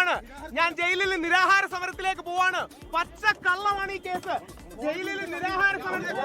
പോവാണ്, ഞാൻ ജയിലിൽ നിരാഹാര സമരത്തിലേക്ക് പോവാണ്. പച്ച കള്ളമാണ് ഈ കേസ്. ജയിലിൽ നിരാഹാര സമരത്തിൽ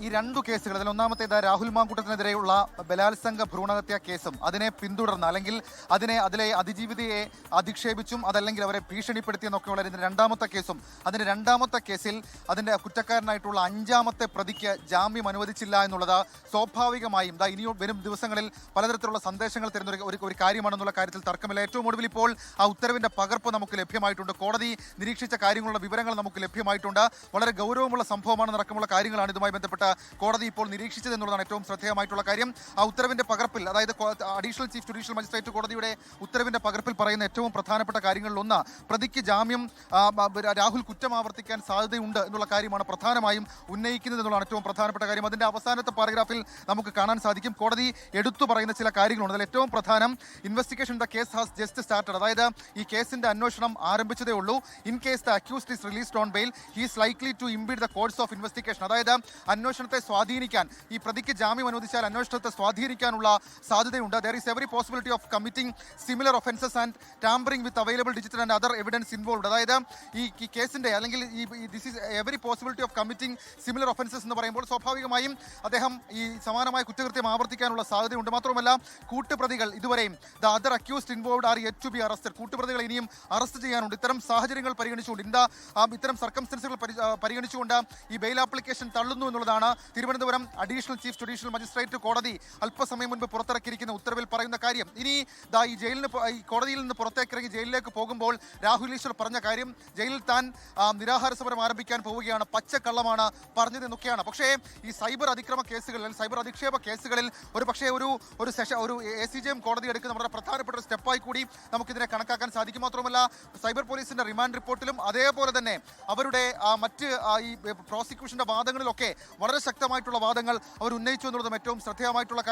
ഈ രണ്ടു കേസുകൾ, അതിൽ ഒന്നാമത്തേത് രാഹുൽ മാങ്കൂട്ടത്തിനെതിരെയുള്ള ബലാത്സംഗ ഭ്രൂണഹത്യ കേസും അതിനെ പിന്തുടർന്ന് അല്ലെങ്കിൽ അതിലെ അതിജീവിതയെ അധിക്ഷേപിച്ചും അതല്ലെങ്കിൽ അവരെ ഭീഷണിപ്പെടുത്തിയെന്നൊക്കെയുള്ള ഇതിന്റെ രണ്ടാമത്തെ കേസും, അതിന്റെ രണ്ടാമത്തെ കേസിൽ അതിന്റെ കുറ്റക്കാരനായിട്ടുള്ള അഞ്ചാമത്തെ പ്രതിക്ക് ജാമ്യം അനുവദിച്ചില്ല എന്നുള്ളത് സ്വാഭാവികമായും ഇനിയും വരും ദിവസങ്ങളിൽ പലതരത്തിലുള്ള സന്ദേശങ്ങൾ തരുന്ന ഒരു കാര്യമാണെന്നുള്ള കാര്യത്തിൽ തർക്കമില്ല. ഏറ്റവും ഒടുവിൽ ഇപ്പോൾ ആ ഉത്തരവിന്റെ പകർപ്പ് നമുക്ക് ലഭ്യമായിട്ടുണ്ട്. കോടതി നിരീക്ഷിച്ച കാര്യങ്ങളുടെ വിവരങ്ങൾ നമുക്ക് ലഭ്യമായിട്ടുണ്ട്. വളരെ ഗൗരവമുള്ള സംഭവമാണ്, നടക്കമുള്ള കാര്യങ്ങളാണ് ഇതുമായി ബന്ധപ്പെട്ട് കോടതി ഇപ്പോൾ നിരീക്ഷിച്ചത് എന്നുള്ളതാണ് ഏറ്റവും ശ്രദ്ധേയമായിട്ടുള്ള കാര്യം. ആ ഉത്തരവിന്റെ പകർപ്പിൽ, അതായത് അഡീഷണൽ ചീഫ് ജുഡീഷ്യൽ മജിസ്ട്രേറ്റ് കോടതിയുടെ ഉത്തരവിന്റെ പകർപ്പിൽ പറയുന്ന ഏറ്റവും പ്രധാനപ്പെട്ട കാര്യങ്ങളിലൊന്ന് പ്രതിക്ക് ജാമ്യം രാഹുൽ കുറ്റം ആവർത്തിക്കാൻ സാധ്യതയുണ്ട് എന്നുള്ള കാര്യമാണ് പ്രധാനമായും ഉന്നയിക്കുന്നത് എന്നുള്ളതാണ് ഏറ്റവും പ്രധാനപ്പെട്ട കാര്യം. അതിന്റെ അവസാനത്തെ പാരഗ്രാഫിൽ നമുക്ക് കാണാൻ സാധിക്കും കോടതി എടുത്തു പറയുന്ന ചില കാര്യങ്ങളുണ്ട്. അതിൽ ഏറ്റവും പ്രധാനം, investigation the case has just started, അതായത് ഈ കേസിന്റെ അന്വേഷണം ആരംഭിച്ചതേ ഉള്ളൂ. In case the accused is released on bail he is likely to impede the course of investigation, അതായത് അന്വേഷണത്തെ സ്വാധീനിക്കാൻ, ഈ പ്രതിക്ക് ജാമ്യം അനുവദിച്ചാൽ അന്വേഷണത്തെ സ്വാധീനിക്കാനുള്ള സാധ്യതയുണ്ട്. There is every possibility of committing similar offences and tampering with available digital and other evidence involved, അതായത് ഈ കേസിന്റെ അല്ലെങ്കിൽ this is every possibility of committing similar offences എന്ന് പറയുമ്പോൾ സ്വാഭാവികമായും അദ്ദേഹം ഈ സമാനമായ കുറ്റകൃത്യം ആവർത്തിക്കാനുള്ള സാധ്യതയുണ്ട്. മാത്രമല്ല കൂട്ടുപ്രതികൾ ഇതുവരെയും the other accused involved are yet to be arrested, കൂട്ടുപ്രതികൾ ഇനിയും അറസ്റ്റ് ചെയ്യാനുണ്ട്. ഇത്തരം സാഹചര്യങ്ങൾ പരിഗണിച്ചുകൊണ്ട് ഇത്തരം സർക്കംസ്റ്റൻസുകൾ പരിഗണിച്ചുകൊണ്ട് ഈ ബെയിൽ ആപ്ലിക്കേഷൻ തള്ളുന്നു എന്നുള്ളതാണ് Thiruvananthapuram additional chief judicial magistrate കോടതി അല്പസമയം മുൻപ് പുറത്തിറക്കിയിരിക്കുന്ന ഉത്തരവിൽ പറയുന്ന കാര്യം. ഇനി ഈ കോടതിയിൽ നിന്ന് പുറത്തേക്കിറങ്ങി ജയിലിലേക്ക് പോകുമ്പോൾ രാഹുൽ ഈശ്വർ പറഞ്ഞ കാര്യം, ജയിലിൽ താൻ നിരാഹാര സമരം ആരംഭിക്കാൻ പോവുകയാണ്, പച്ചക്കള്ളമാണ് പറഞ്ഞതെന്നൊക്കെയാണ്. പക്ഷേ ഈ സൈബർ അതിക്രമ കേസുകളിൽ, സൈബർ അധിക്ഷേപ കേസുകളിൽ ഒരു പക്ഷേ ഒരു ACJM കോടതി എടുക്കുന്ന വളരെ പ്രധാനപ്പെട്ട ഒരു സ്റ്റെപ്പായി കൂടി നമുക്കിതിനെ കണക്കാക്കാൻ സാധിക്കും. മാത്രമല്ല സൈബർ പോലീസിന്റെ റിമാൻഡ് റിപ്പോർട്ടിലും അതേപോലെ തന്നെ അവരുടെ മറ്റ് ഈ പ്രോസിക്യൂഷന്റെ വാദങ്ങളിലൊക്കെ വളരെ ശക്തമായിട്ടുള്ള വാദങ്ങൾ അവർ ഉന്നയിച്ചു എന്നുള്ളതും ഏറ്റവും ശ്രദ്ധേയമായിട്ടുള്ള